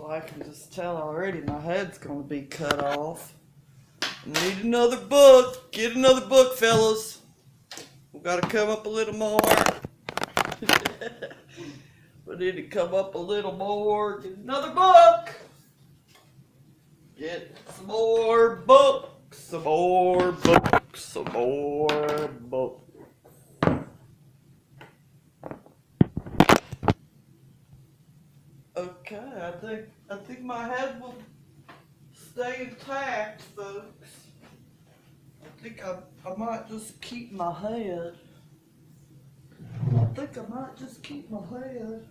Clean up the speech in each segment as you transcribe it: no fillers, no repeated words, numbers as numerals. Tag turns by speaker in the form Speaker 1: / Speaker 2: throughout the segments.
Speaker 1: I can just tell already my head's gonna be cut off. Need another book. Get another book, fellas. We gotta come up a little more. We need to come up a little more. Get another book. Get some more books. Some more books. Some more books. Okay, I think my head will stay intact, folks. I think I might just keep my head. I think I might just keep my head.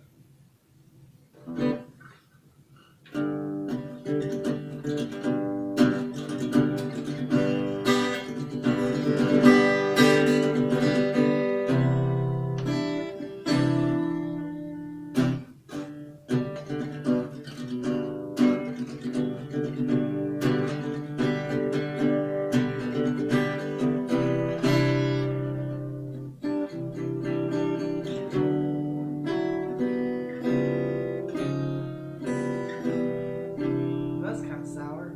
Speaker 1: That's kind of sour.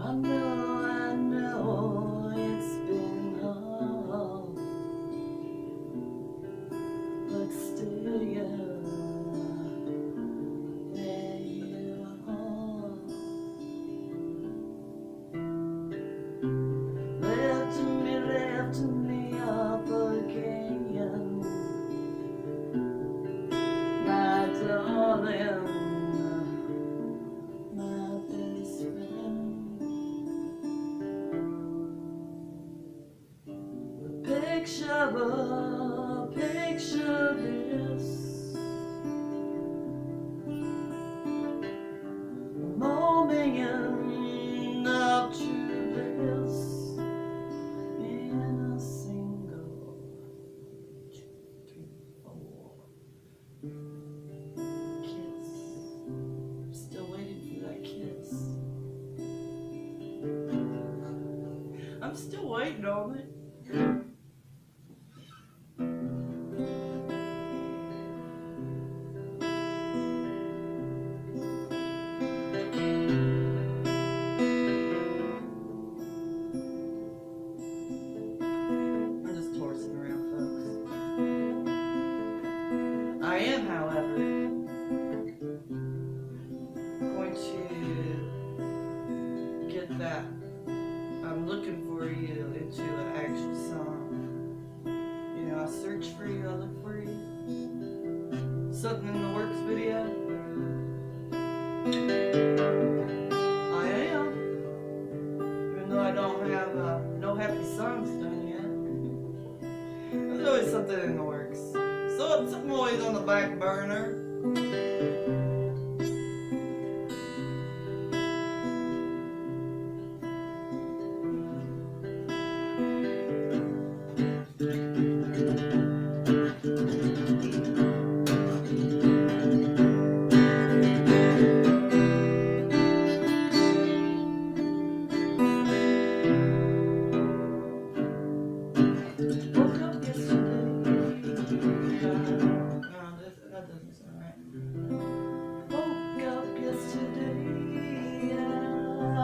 Speaker 1: I know it's been hard, but still there you are. Lifting me up again, my darling, my best friend. Picture this moment of true bliss in a single 2, 3, 4 kiss. I'm still waiting for that kiss. I'm still waiting on it. I am, however, going to get that I'm looking for you into an actual song. You know, I search for you, I look for you. Something in the works video. I am. Even though I don't have no happy songs done yet. There's always something in the works. So something always on the back burner. Woke up yesterday. No, that doesn't sound right. Woke up yesterday. I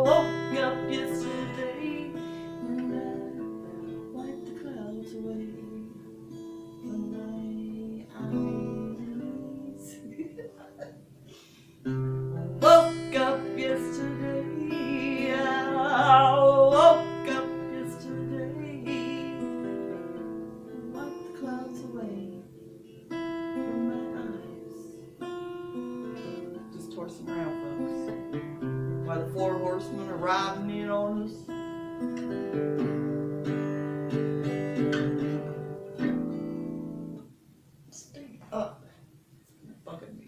Speaker 1: woke up yesterday, and I wiped the clouds away from my eyes. Woke up yesterday. I woke up yesterday, wiped the clouds away from my eyes. Just torsing around, folks. While the 4 horsemen are riding in on us. Stay up. Fucking me.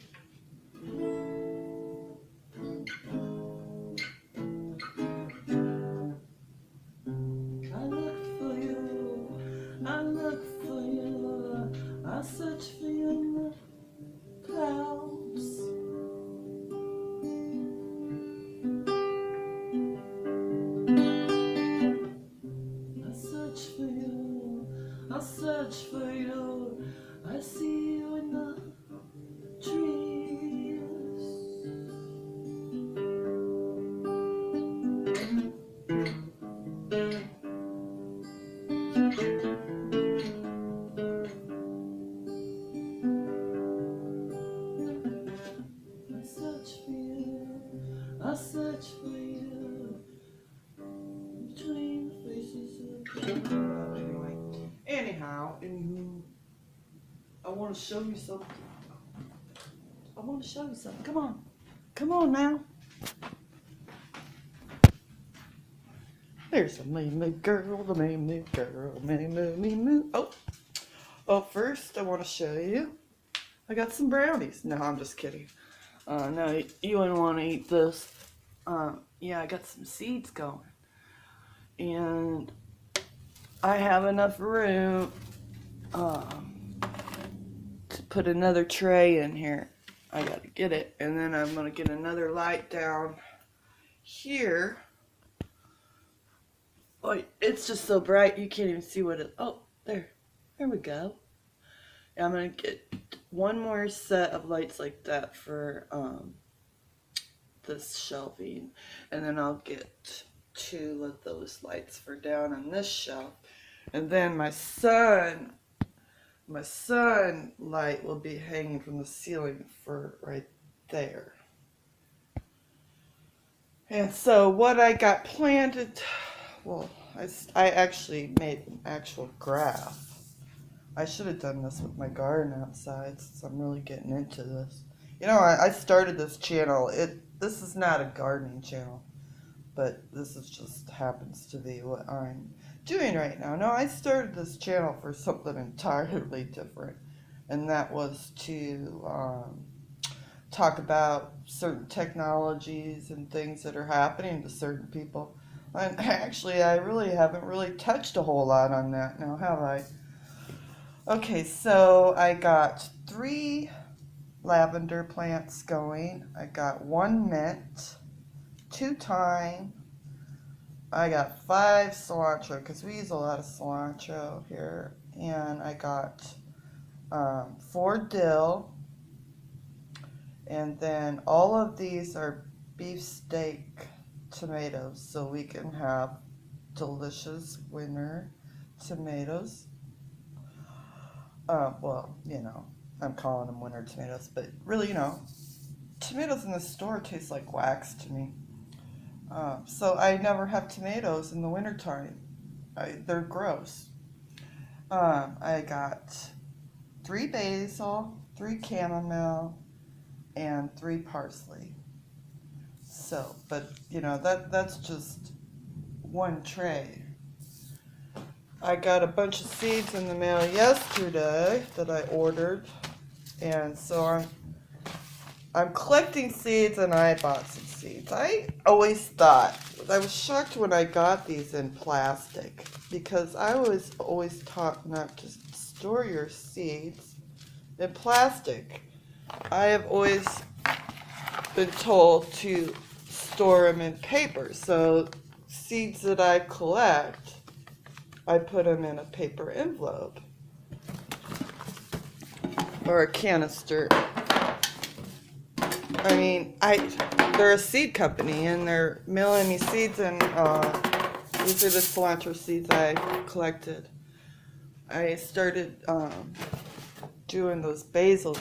Speaker 1: I search for you between the faces of the anyhow, I want to show you something. Come on now. There's a me girl, the me girl, me. Oh, first I want to show you. I got some brownies. No, I'm just kidding. No, you wouldn't want to eat this. Yeah, I got some seeds going. And I have enough room to put another tray in here. I gotta get it. And then I'm gonna get another light down here. Oh, it's just so bright you can't even see what it. Oh, there we go. I'm gonna get one more set of lights like that for this shelving, and then I'll get 2 of those lights for down on this shelf, and then my sun light will be hanging from the ceiling for right there. And so what I got planted, well, I actually made an actual graph. I should have done this with my garden outside since I'm really getting into this. You know, I started this channel. This is not a gardening channel, but this is just happens to be what I'm doing right now. No, I started this channel for something entirely different, and that was to talk about certain technologies and things that are happening to certain people. And actually, I really haven't really touched a whole lot on that now, have I? Okay, so I got 3 lavender plants going. I got 1 mint, 2 thyme. I got 5 cilantro because we use a lot of cilantro here. And I got 4 dill. And then all of these are beefsteak tomatoes, so we can have delicious winter tomatoes. Well, you know, I'm calling them winter tomatoes, but really, you know, tomatoes in the store taste like wax to me. So I never have tomatoes in the wintertime. They're gross. I got 3 basil, 3 chamomile, and 3 parsley. So, but you know, that's just 1 tray. I got a bunch of seeds in the mail yesterday that I ordered, and so I'm collecting seeds, and I bought some seeds. I always thought, I was shocked when I got these in plastic, because I was always taught not to store your seeds in plastic. I have always been told to store them in paper. So seeds that I collect, I put them in a paper envelope or a canister. I mean, they're a seed company, and they're mailing me seeds, and these are the cilantro seeds I collected. I started doing those basils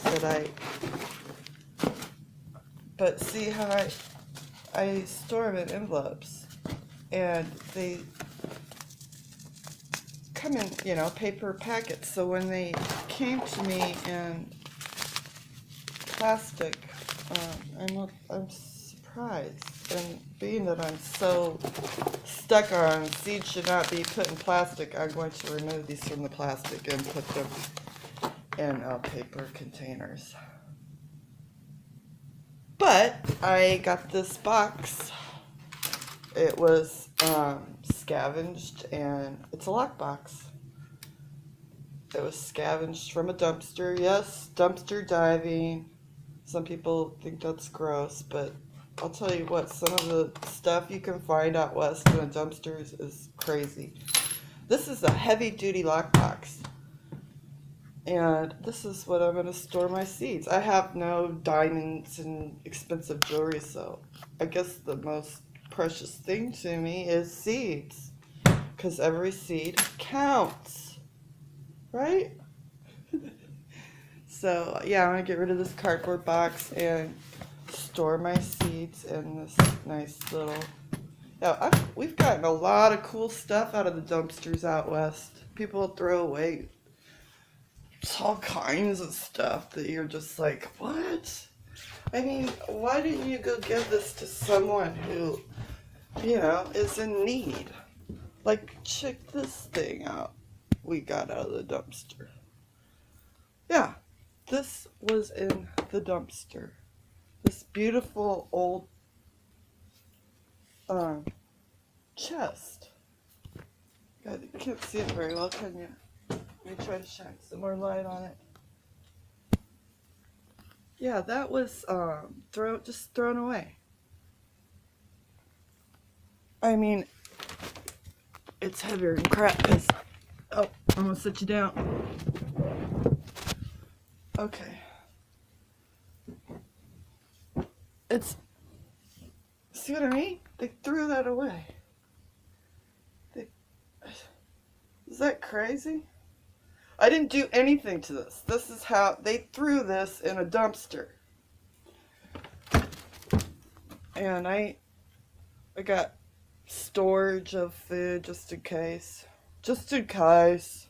Speaker 1: but see how I store them in envelopes, and they come in, you know, paper packets. So when they came to me in plastic, I'm surprised. And being that I'm so stuck on seeds should not be put in plastic, I'm going to remove these from the plastic and put them in paper containers. But I got this box. It was scavenged, and it's a lockbox. It was scavenged from a dumpster. Yes, dumpster diving. Some people think that's gross, but I'll tell you what, some of the stuff you can find out west in the dumpsters is crazy. This is a heavy-duty lockbox. And this is what I'm going to store my seeds. I have no diamonds and expensive jewelry, so I guess the most precious thing to me is seeds. Because every seed counts. Right? So, yeah, I'm going to get rid of this cardboard box and store my seeds in this nice little... Yeah, we've gotten a lot of cool stuff out of the dumpsters out west. People throw away all kinds of stuff that you're just like, what? I mean, why didn't you go give this to someone who, you know, is in need? Like, check this thing out we got out of the dumpster. Yeah, this was in the dumpster. This beautiful old chest. God, you can't see it very well, can you? Let me try to shine some more light on it. Yeah, that was just thrown away. I mean, it's heavier than crap because... Oh, I'm gonna sit you down. Okay. It's... See what I mean? They threw that away. Is that crazy? I didn't do anything to this. This is how they threw this in a dumpster. And I got storage of food just in case. Just in case.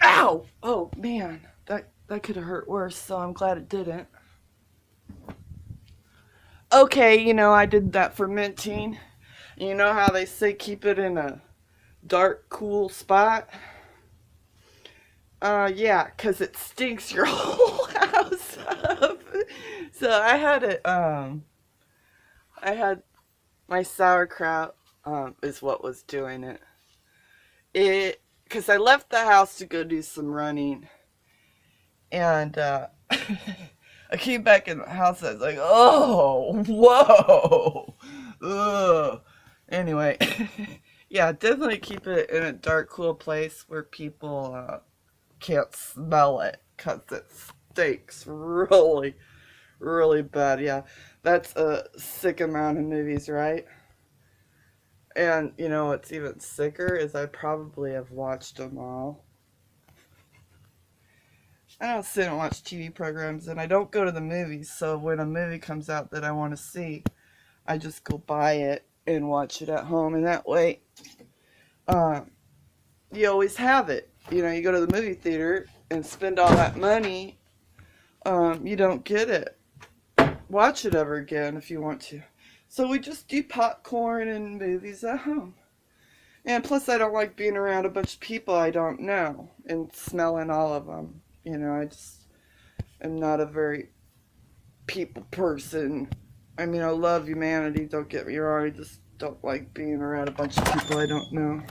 Speaker 1: Ow! Oh man, that could have hurt worse, so I'm glad it didn't. Okay, you know, I did that fermenting. You know how they say keep it in a dark, cool spot? Yeah, 'cause it stinks your whole house up. So I had my sauerkraut, is what was doing it. 'Cause I left the house to go do some running. And, I came back in the house, I was like, oh, whoa, ugh. Anyway, yeah, definitely keep it in a dark, cool place where people can't smell it, because it stinks really, really bad. Yeah, that's a sick amount of movies, right? And, you know, what's even sicker is I probably have watched them all. I don't sit and watch TV programs, and I don't go to the movies, so when a movie comes out that I want to see, I just go buy it and watch it at home, and that way, you always have it. You know, you go to the movie theater and spend all that money, you don't get it. Watch it ever again if you want to. So we just do popcorn and movies at home. And plus I don't like being around a bunch of people I don't know and smelling all of them. You know, I just am not a very people person. I mean, I love humanity, don't get me wrong. I just don't like being around a bunch of people I don't know.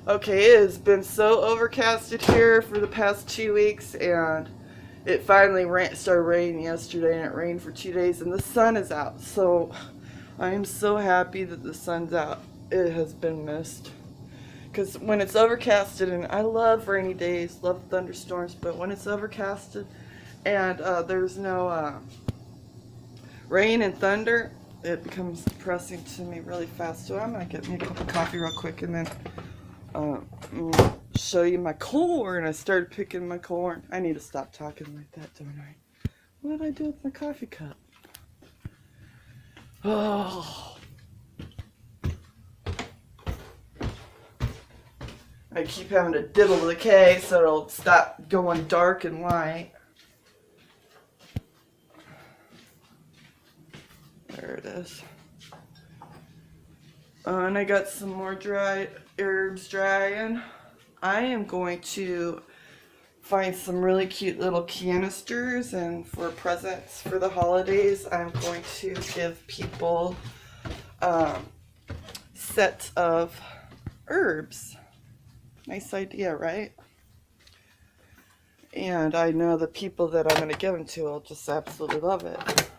Speaker 1: Okay, it has been so overcasted here for the past 2 weeks, and it finally started raining yesterday, and it rained for 2 days, and the sun is out. So I am so happy that the sun's out. It has been missed. Because when it's overcasted, and I love rainy days, love thunderstorms, but when it's overcasted and there's no rain and thunder, it becomes depressing to me really fast. So I'm going to get me a cup of coffee real quick and then show you my corn. I started picking my corn. I need to stop talking like that, don't I? What did I do with my coffee cup? Oh. I keep having to dibble the K so it'll stop going dark and light. There it is. And I got some more dried herbs drying. I am going to find some really cute little canisters, and for presents for the holidays, I'm going to give people sets of herbs. Nice idea, right? And I know the people that I'm going to give them to will just absolutely love it.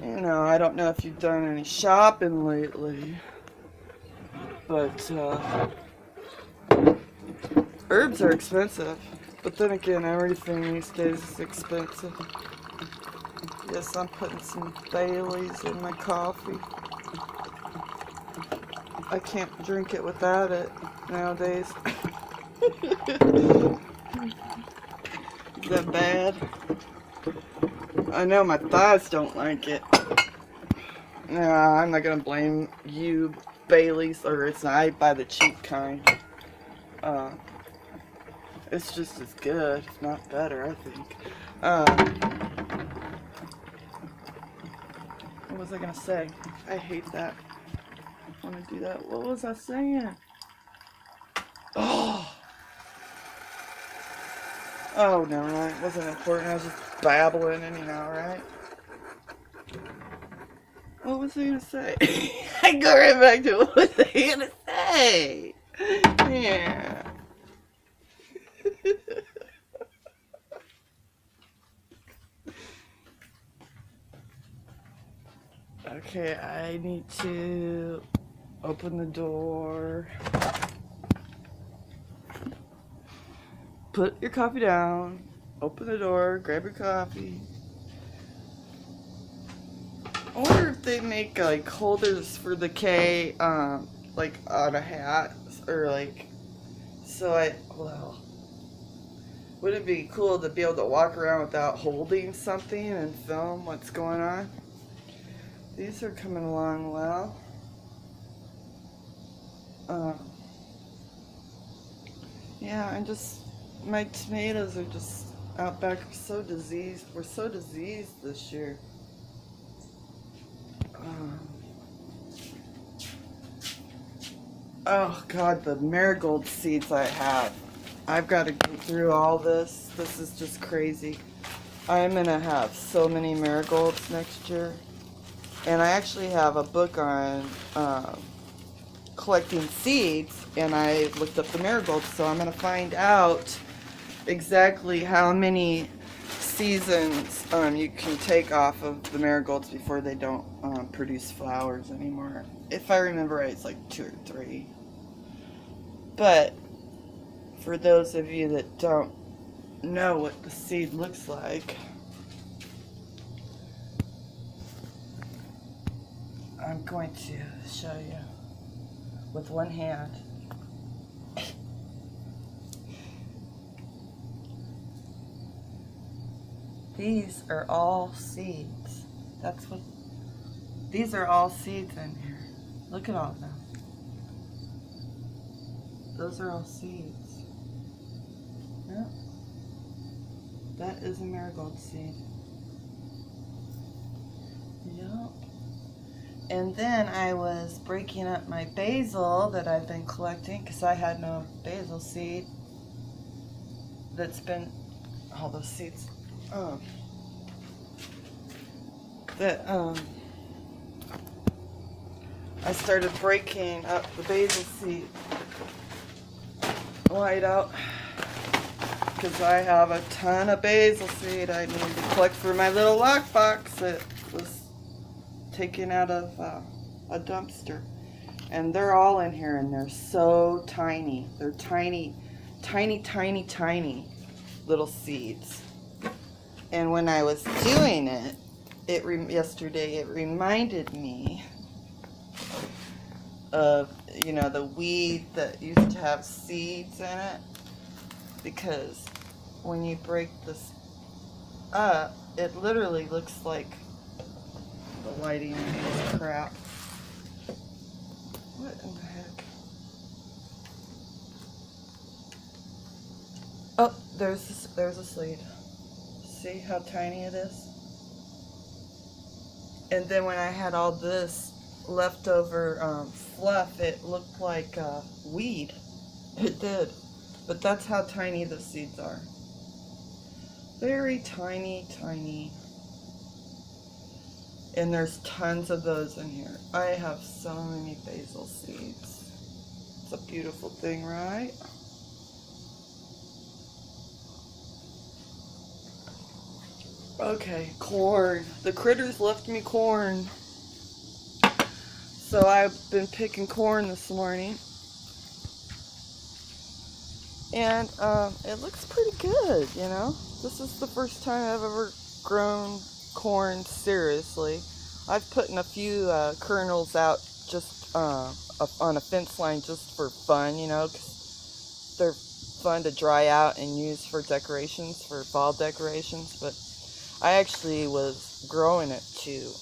Speaker 1: You know, I don't know if you've done any shopping lately, but herbs are expensive. But then again, everything these days is expensive. Yes, I'm putting some Baileys in my coffee. I can't drink it without it nowadays. Is that bad? I know my thighs don't like it. Nah, I'm not gonna blame you, Bailey's, or it's not. I buy the cheap kind. It's just as good, if not better, I think. What was I gonna say? I hate that. I want to do that. What was I saying? Oh, never mind. It wasn't important. I was just babbling anyhow, right? What was I gonna say? I go right back to what was I gonna say? Yeah. Okay, I need to open the door. Put your coffee down. Open the door. Grab your coffee. I wonder if they make like holders for the K, like on a hat, or like, wouldn't it be cool to be able to walk around without holding something and film what's going on? These are coming along well. Yeah, and just, my tomatoes are just out back, so diseased. We're so diseased this year. Oh God, the marigold seeds I have. I've got to go through all this. This is just crazy. I'm gonna have so many marigolds next year. And I actually have a book on collecting seeds, and I looked up the marigolds, so I'm gonna find out exactly how many seasons you can take off of the marigolds before they don't produce flowers anymore. If I remember right, it's like 2 or 3. But for those of you that don't know what the seed looks like, I'm going to show you with one hand. These are all seeds. These are all seeds in here. Look at all of them. Those are all seeds. Yep. That is a marigold seed. Yep. And then I was breaking up my basil that I've been collecting because I had no basil seed. That's been all those seeds. I started breaking up the basil seed wide out because I have a ton of basil seed I need to collect for my little lockbox that was taken out of a dumpster. And they're all in here, and they're so tiny. They're tiny, tiny, tiny, tiny little seeds. And when I was doing it, yesterday, it reminded me of, the weed that used to have seeds in it. Because when you break this up, it literally looks like the lighting is crap. What in the heck? Oh, there's a seed. See how tiny it is? And then when I had all this leftover fluff, it looked like weed. It did. But that's how tiny the seeds are. Very tiny, tiny. And there's tons of those in here. I have so many basil seeds. It's a beautiful thing, right? Okay, corn. The critters left me corn. So I've been picking corn this morning. And it looks pretty good, This is the first time I've ever grown corn seriously. I've put in a few kernels out just on a fence line just for fun, you know, 'cause they're fun to dry out and use for decorations, for fall decorations. But I actually was growing it to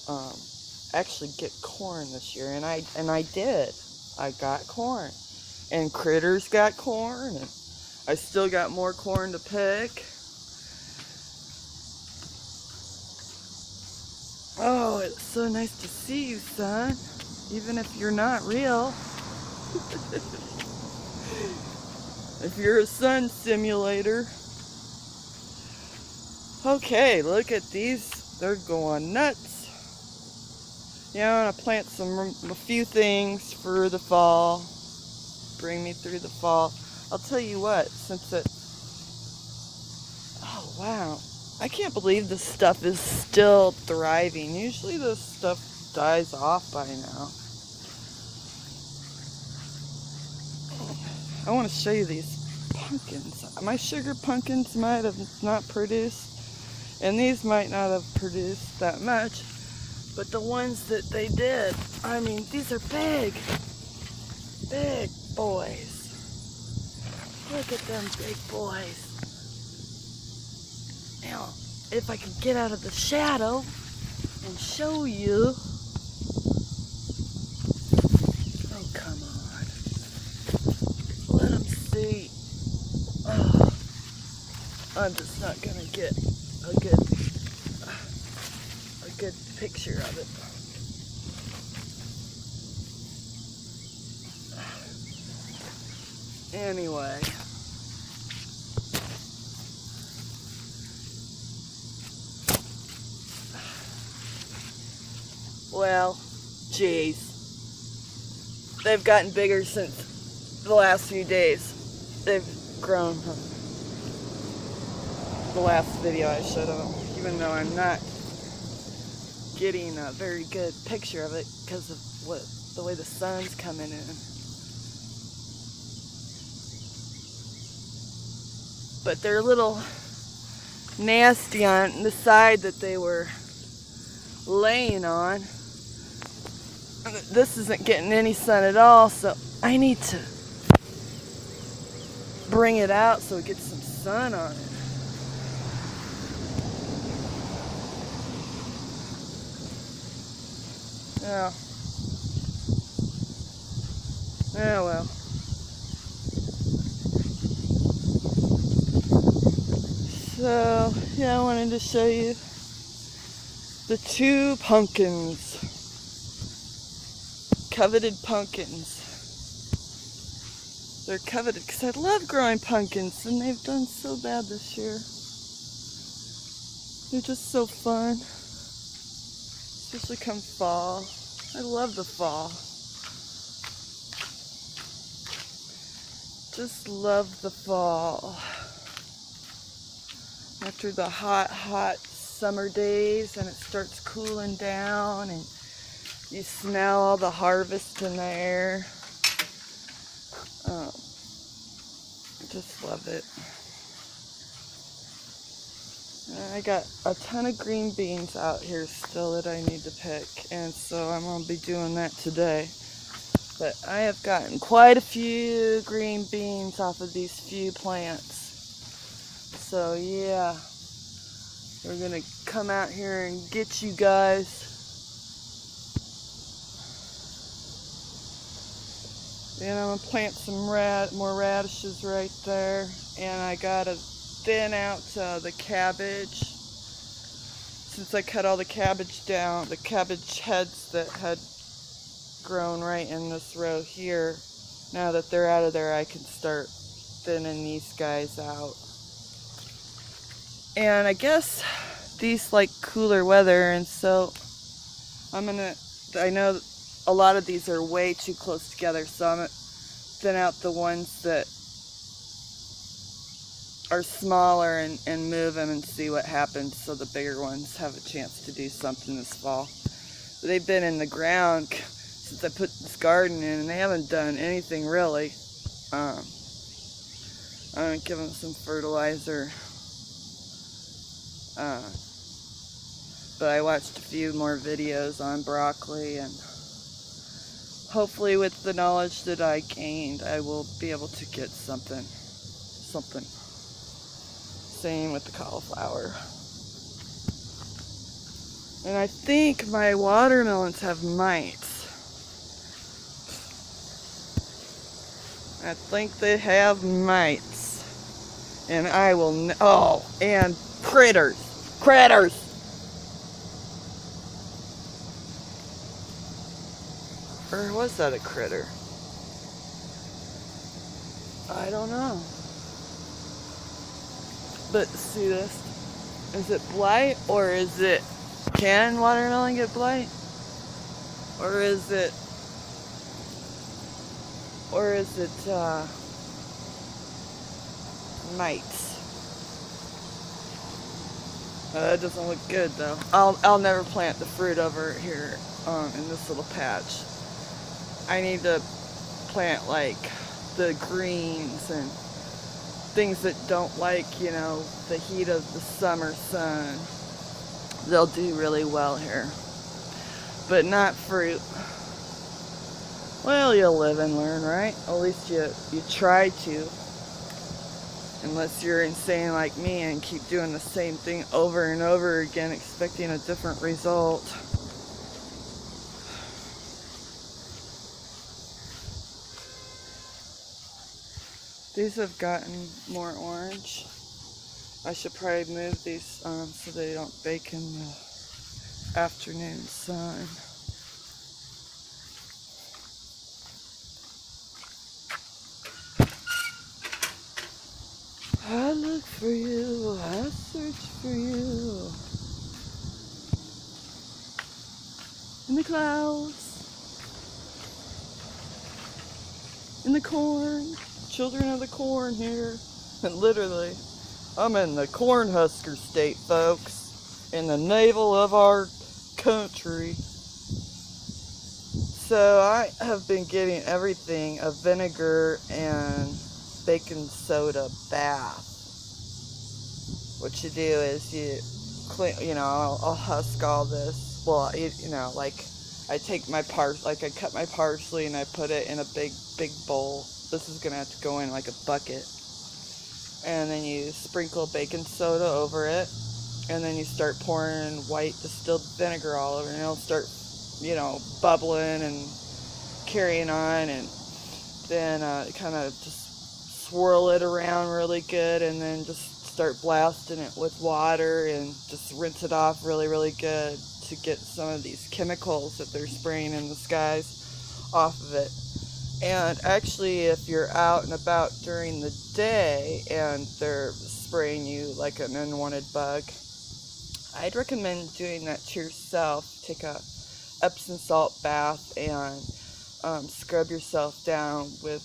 Speaker 1: actually get corn this year, and I did. I got corn, and critters got corn, and I still got more corn to pick. Oh, it's so nice to see you, son, even if you're not real. If you're a sun simulator. Okay, look at these. They're going nuts. Yeah, I want to plant a few things for the fall. Bring me through the fall. I'll tell you what, oh wow. I can't believe this stuff is still thriving. Usually this stuff dies off by now. I want to show you these pumpkins. My sugar pumpkins might have not produced, and these might not have produced that much, but the ones that they did, I mean, these are big boys. Look at them big boys. Now, if I could get out of the shadow and show you. Oh, come on. Let them see. Oh, I'm just not gonna get a good picture of it. Anyway. Well, geez. They've gotten bigger since the last few days. They've grown. The last video I showed them, even though I'm not getting a very good picture of it because of the way the sun's coming in. But they're a little nasty on the side that they were laying on. This isn't getting any sun at all, so I need to bring it out so it gets some sun on it. Yeah. Yeah, well. So, yeah, I wanted to show you the two pumpkins. Coveted pumpkins. They're coveted because I love growing pumpkins, and they've done so bad this year. They're just so fun. Especially come fall. I love the fall. Just love the fall. After the hot summer days and it starts cooling down and you smell all the harvest in the air. Just love it. I got a ton of green beans out here still that I need to pick, and so I'm going to be doing that today. But I have gotten quite a few green beans off of these few plants. So yeah, we're going to come out here and get you guys. And I'm going to plant some more radishes right there. And I got to thin out the cabbage. Since I cut all the cabbage down, the cabbage heads that had grown right in this row here, now that they're out of there, I can start thinning these guys out. And I guess these like cooler weather, and so I know a lot of these are way too close together, so I'm going to thin out the ones that are smaller and move them and see what happens so the bigger ones have a chance to do something this fall. They've been in the ground since I put this garden in, and they haven't done anything really. I'm going to give them some fertilizer. But I watched a few more videos on broccoli and hopefully with the knowledge that I gained, I will be able to get something. Same with the cauliflower. And I think my watermelons have mites. I think they have mites. And I will, oh, and critters. Critters! Or was that a critter? I don't know. But see this? Is it blight or is it, can watermelon get blight? Or is it mites? That doesn't look good though. I'll never plant the fruit over here in this little patch. I need to plant like the greens and things that don't like, you know, the heat of the summer sun. They'll do really well here. But not fruit. Well, you'll live and learn, right? At least you try to. Unless you're insane like me and keep doing the same thing over and over again, expecting a different result. These have gotten more orange. I should probably move these so they don't bake in the afternoon sun. I look for you, I search for you. In the clouds, in the corn, children of the corn here. And literally, I'm in the Cornhusker state, folks, in the navel of our country. So I have been getting everything a vinegar and baking soda bath. What you do is you clean, you know, I'll husk all this. Well, you know, like I take my like I cut my parsley and I put it in a big bowl. This is gonna have to go in like a bucket. And then you sprinkle baking soda over it. And then you start pouring white distilled vinegar all over it. And it'll start, you know, bubbling and carrying on. And then kind of just swirl it around really good. And then just start blasting it with water. And just rinse it off really, really good to get some of these chemicals that they're spraying in the skies off of it. And actually, if you're out and about during the day and they're spraying you like an unwanted bug, I'd recommend doing that to yourself. Take a Epsom salt bath and scrub yourself down with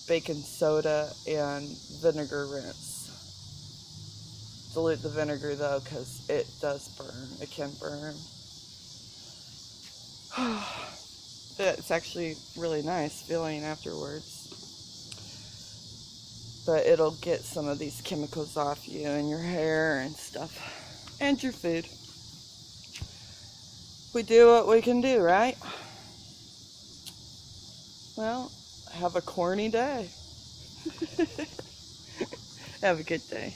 Speaker 1: baking soda and vinegar rinse. Dilute the vinegar though, because it does burn. It can burn. It's actually really nice feeling afterwards. But it'll get some of these chemicals off you and your hair and stuff. And your food. We do what we can do, right? Well, have a corny day. Have a good day.